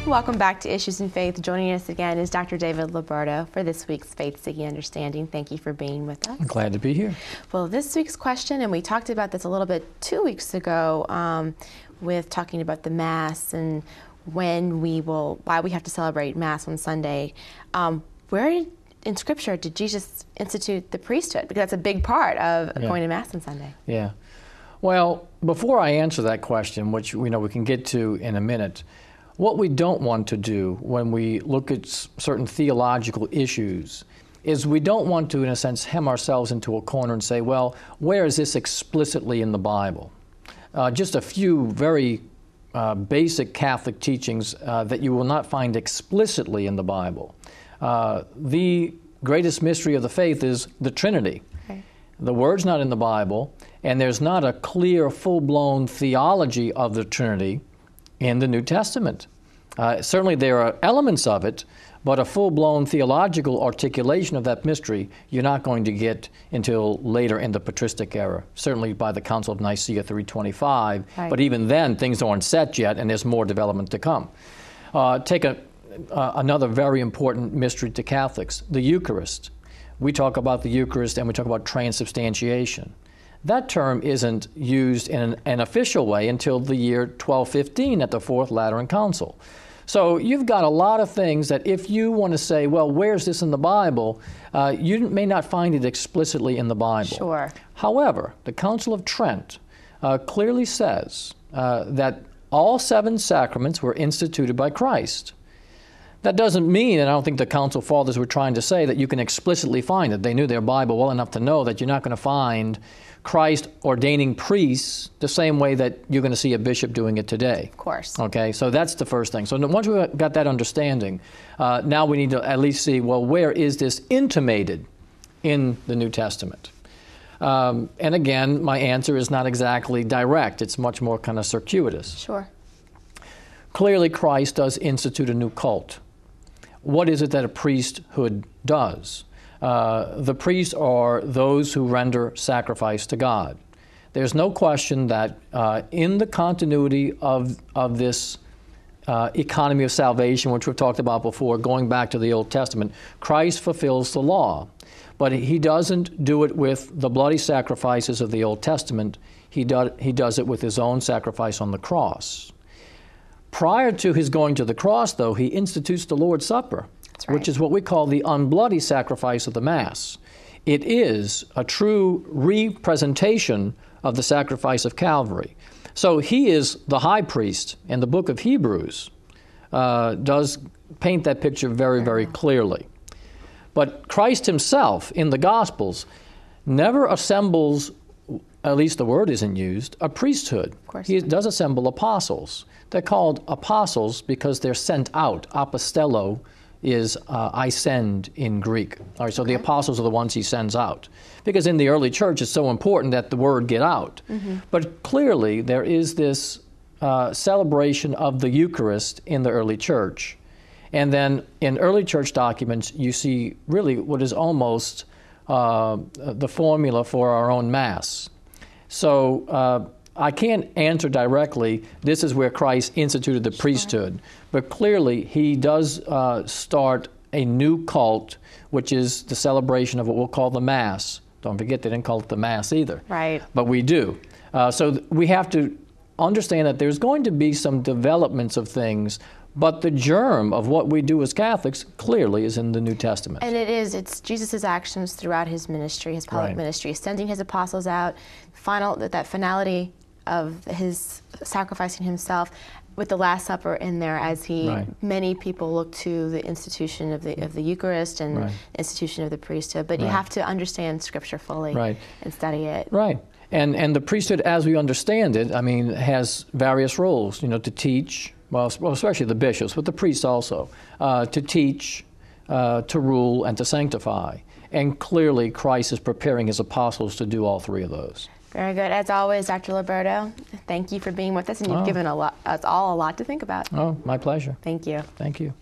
Welcome back to Issues in Faith. Joining us again is Dr. David Liberto for this week's Faith Seeking Understanding. Thank you for being with us. I'm glad to be here. Well, this week's question, and we talked about this a little bit 2 weeks ago with talking about the Mass and why we have to celebrate Mass on Sunday. Where in Scripture did Jesus institute the priesthood? Because that's a big part of going to Mass on Sunday. Yeah. Well, before I answer that question, which we can get to in a minute, what we don't want to do when we look at certain theological issues is we don't want to, in a sense, hem ourselves into a corner and say, well, where is this explicitly in the Bible? Just a few very basic Catholic teachings that you will not find explicitly in the Bible. The greatest mystery of the faith is the Trinity. Okay. The Word's not in the Bible, and there's not a clear, full-blown theology of the Trinity in the New Testament. Certainly there are elements of it, but a full-blown theological articulation of that mystery you're not going to get until later in the patristic era, certainly by the Council of Nicaea 325. Right. But even then, things aren't set yet, and there's more development to come. Take another very important mystery to Catholics, the Eucharist. We talk about the Eucharist and we talk about transubstantiation. That term isn't used in an official way until the year 1215 at the Fourth Lateran Council. So you've got a lot of things that if you want to say, well, where's this in the Bible, you may not find it explicitly in the Bible. Sure. However, the Council of Trent clearly says that all 7 sacraments were instituted by Christ. That doesn't mean, and I don't think the Council Fathers were trying to say, that you can explicitly find it. They knew their Bible well enough to know that you're not going to find Christ ordaining priests the same way that you're going to see a bishop doing it today. Of course. Okay, so that's the first thing. So once we've got that understanding, now we need to at least see, well, where is this intimated in the New Testament? And again, my answer is not exactly direct. It's much more kind of circuitous. Sure. Clearly, Christ does institute a new cult. What is it that a priesthood does? The priests are those who render sacrifice to God. There's no question that in the continuity of this economy of salvation, which we've talked about before, going back to the Old Testament, Christ fulfills the law. But he doesn't do it with the bloody sacrifices of the Old Testament. He does it with his own sacrifice on the cross. Prior to his going to the cross, though, he institutes the Lord's Supper, which is what we call the unbloody sacrifice of the Mass. It is a true representation of the sacrifice of Calvary. So he is the high priest, and the book of Hebrews does paint that picture very, very clearly. But Christ himself, in the Gospels, never assembles, at least the word isn't used, a priesthood. Of course. He does assemble apostles. They're called apostles because they're sent out. Apostello is I send in Greek. All right, so the apostles are the ones he sends out. Because in the early church, it's so important that the word get out. Mm-hmm. But clearly, there is this celebration of the Eucharist in the early church. And then in early church documents, you see really what is almost the formula for our own Mass. So I can't answer directly, this is where Christ instituted the priesthood. But clearly, he does start a new cult, which is the celebration of what we'll call the Mass. Don't forget, they didn't call it the Mass either. Right. But we do. So we have to understand that there's going to be some developments of things, but the germ of what we do as Catholics clearly is in the New Testament. And it's Jesus' actions throughout his ministry, his public ministry, sending his apostles out, that finality of his sacrificing himself with the Last Supper in there as many people look to the institution of the Eucharist and the institution of the priesthood. But you have to understand Scripture fully and study it. Right. And the priesthood, as we understand it, has various roles, to teach, well, especially the bishops, but the priests also, to teach, to rule, and to sanctify. And clearly, Christ is preparing his apostles to do all 3 of those. Very good. As always, Dr. Liberto, thank you for being with us, and you've given us all a lot to think about. Oh, my pleasure. Thank you. Thank you.